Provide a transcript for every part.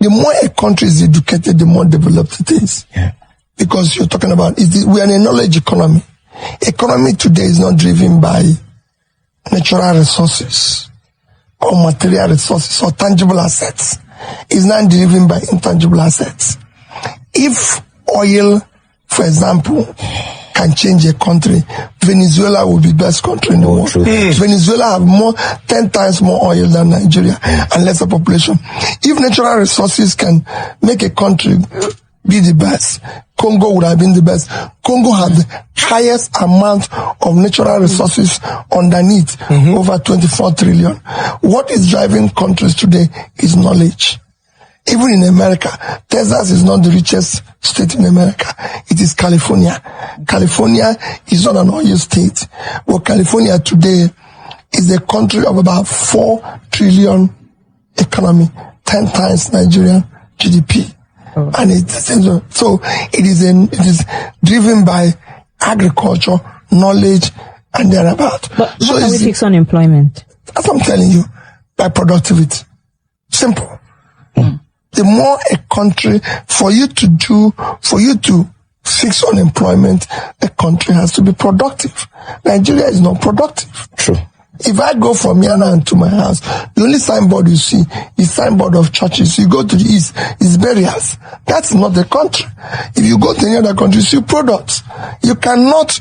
The more a country is educated, the more developed it is. Yeah. Because you're talking about, we are in a knowledge economy. Economy today is not driven by natural resources or material resources or tangible assets. It's not driven by intangible assets. If oil, for example, can change a country, Venezuela will be the best country in the world. Venezuela have 10 times more oil than Nigeria and lesser population. If natural resources can make a country be the best, Congo would have been the best. Congo had the highest amount of natural resources underneath, over 24 trillion. What is driving countries today is knowledge. Even in America, Texas is not the richest state in America. It is California. California is not an oil state. Well, California today is a country of about 4 trillion economy, 10 times Nigerian GDP. And so it is driven by agriculture, knowledge, and thereabout. But so how can we fix unemployment? As I'm telling you, by productivity. Simple. The more a country, for you to fix unemployment, a country has to be productive. Nigeria is not productive. True. If I go from Yana to my house, the only signboard you see is signboard of churches. You go to the east, it's burials. That's not the country. If you go to any other country, you see products. You cannot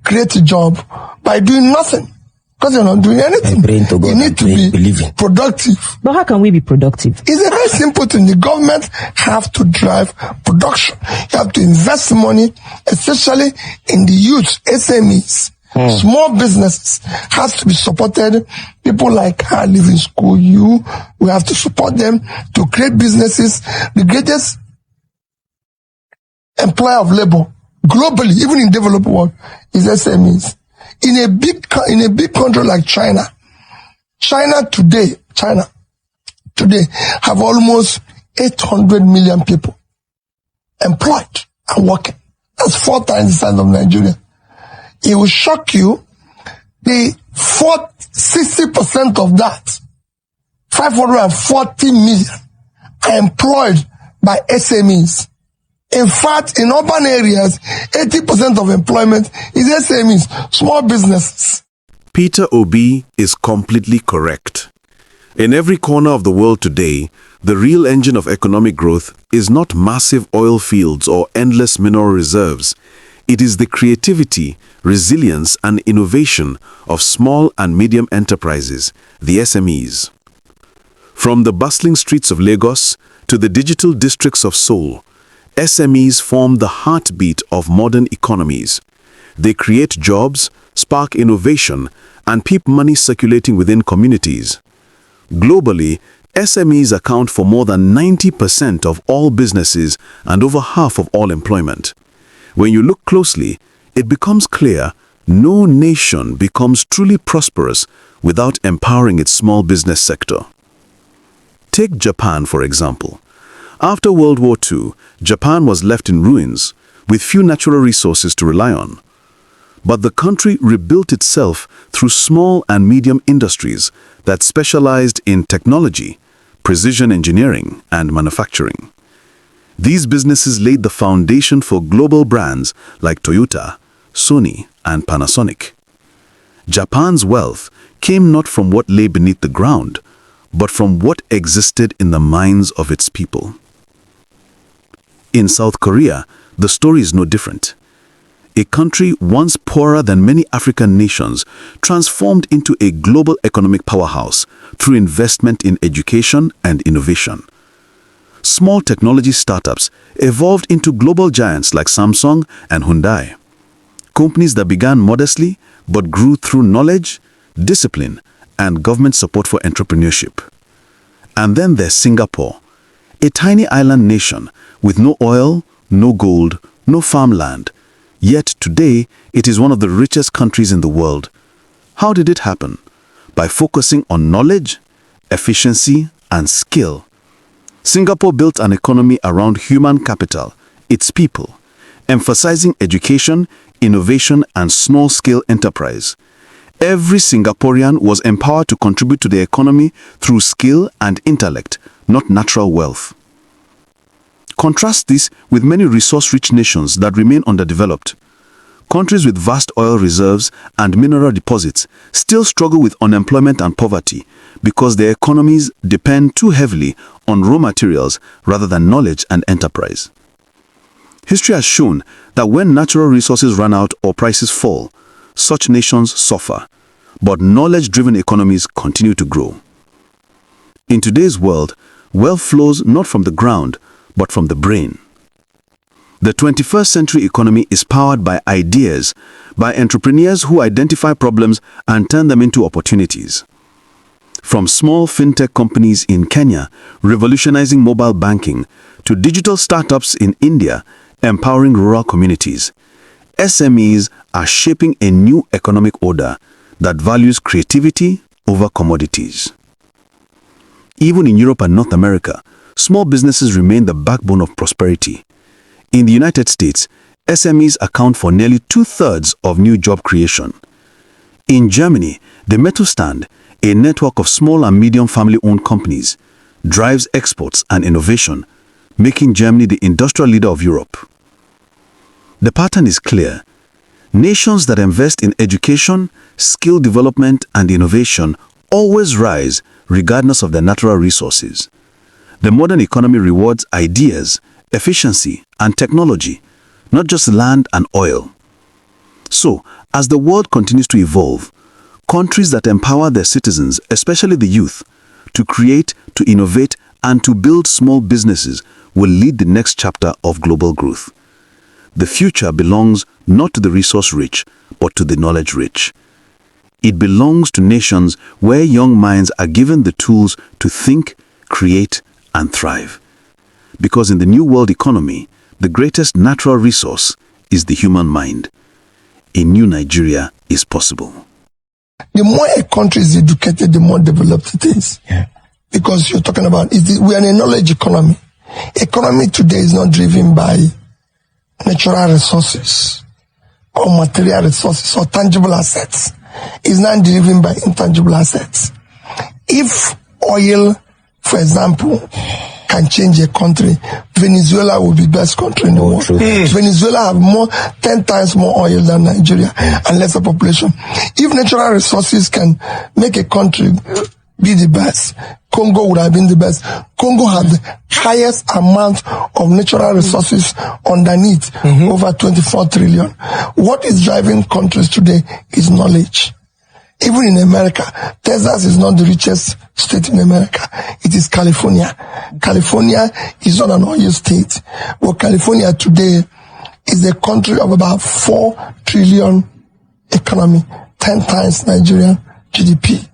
create a job by doing nothing. Because you're not doing anything. You need to be productive. But how can we be productive? It's a very simple thing. The government have to drive production. You have to invest money, especially in the youth, SMEs. Small businesses has to be supported. People like her live in school. We have to support them to create businesses. The greatest employer of labor globally, even in developed world, is SMEs. In a big country like China today have almost 800 million people employed and working. That's 4 times the size of Nigeria. It will shock you. 60% of that, 540 million, are employed by SMEs. In fact, in urban areas, 80% of employment is SMEs, small businesses. Peter Obi is completely correct. In every corner of the world today, the real engine of economic growth is not massive oil fields or endless mineral reserves. It is the creativity, resilience, and innovation of small and medium enterprises, the SMEs. From the bustling streets of Lagos to the digital districts of Seoul, SMEs form the heartbeat of modern economies. They create jobs, spark innovation, and keep money circulating within communities. Globally, SMEs account for more than 90% of all businesses and over half of all employment. When you look closely, it becomes clear no nation becomes truly prosperous without empowering its small business sector. Take Japan, for example. After World War II, Japan was left in ruins, with few natural resources to rely on. But the country rebuilt itself through small and medium industries that specialized in technology, precision engineering, and manufacturing. These businesses laid the foundation for global brands like Toyota, Sony, and Panasonic. Japan's wealth came not from what lay beneath the ground, but from what existed in the minds of its people. In South Korea, the story is no different. A country once poorer than many African nations transformed into a global economic powerhouse through investment in education and innovation. Small technology startups evolved into global giants like Samsung and Hyundai. Companies that began modestly but grew through knowledge, discipline, and government support for entrepreneurship. And then there's Singapore, a tiny island nation with no oil, no gold, no farmland. Yet today, it is one of the richest countries in the world. How did it happen? By focusing on knowledge, efficiency, and skill. Singapore built an economy around human capital, its people, emphasizing education, innovation, and small-scale enterprise. Every Singaporean was empowered to contribute to the economy through skill and intellect, not natural wealth. Contrast this with many resource-rich nations that remain underdeveloped. Countries with vast oil reserves and mineral deposits still struggle with unemployment and poverty because their economies depend too heavily on raw materials rather than knowledge and enterprise. History has shown that when natural resources run out or prices fall, such nations suffer, but knowledge-driven economies continue to grow. In today's world, wealth flows not from the ground, but from the brain. The 21st century economy is powered by ideas, by entrepreneurs who identify problems and turn them into opportunities. From small fintech companies in Kenya revolutionizing mobile banking to digital startups in India empowering rural communities, SMEs are shaping a new economic order that values creativity over commodities. Even in Europe and North America, small businesses remain the backbone of prosperity. In the United States, SMEs account for nearly 2/3 of new job creation. In Germany, the Mittelstand, a network of small and medium family-owned companies, drives exports and innovation, making Germany the industrial leader of Europe. The pattern is clear. Nations that invest in education, skill development, and innovation always rise regardless of their natural resources. The modern economy rewards ideas, efficiency, and technology, not just land and oil. So, as the world continues to evolve, countries that empower their citizens, especially the youth, to create, to innovate, and to build small businesses will lead the next chapter of global growth. The future belongs not to the resource-rich, but to the knowledge-rich. It belongs to nations where young minds are given the tools to think, create, and thrive. Because in the new world economy, the greatest natural resource is the human mind. A new Nigeria is possible. The more a country is educated, the more developed it is. Yeah. Because you're talking about, we are in a knowledge economy. Economy today is not driven by natural resources or material resources or tangible assets. It's not driven by intangible assets. If oil, for example, can change a country, Venezuela will be the best country in the world. Venezuela have 10 times more oil than Nigeria and lesser population. If natural resources can make a country be the best, Congo would have been the best. Congo had the highest amount of natural resources underneath, over 24 trillion. What is driving countries today is knowledge. Even in America, Texas is not the richest state in America. It is California. California is not an oil state. But California today is a country of about 4 trillion economy, 10 times Nigerian GDP.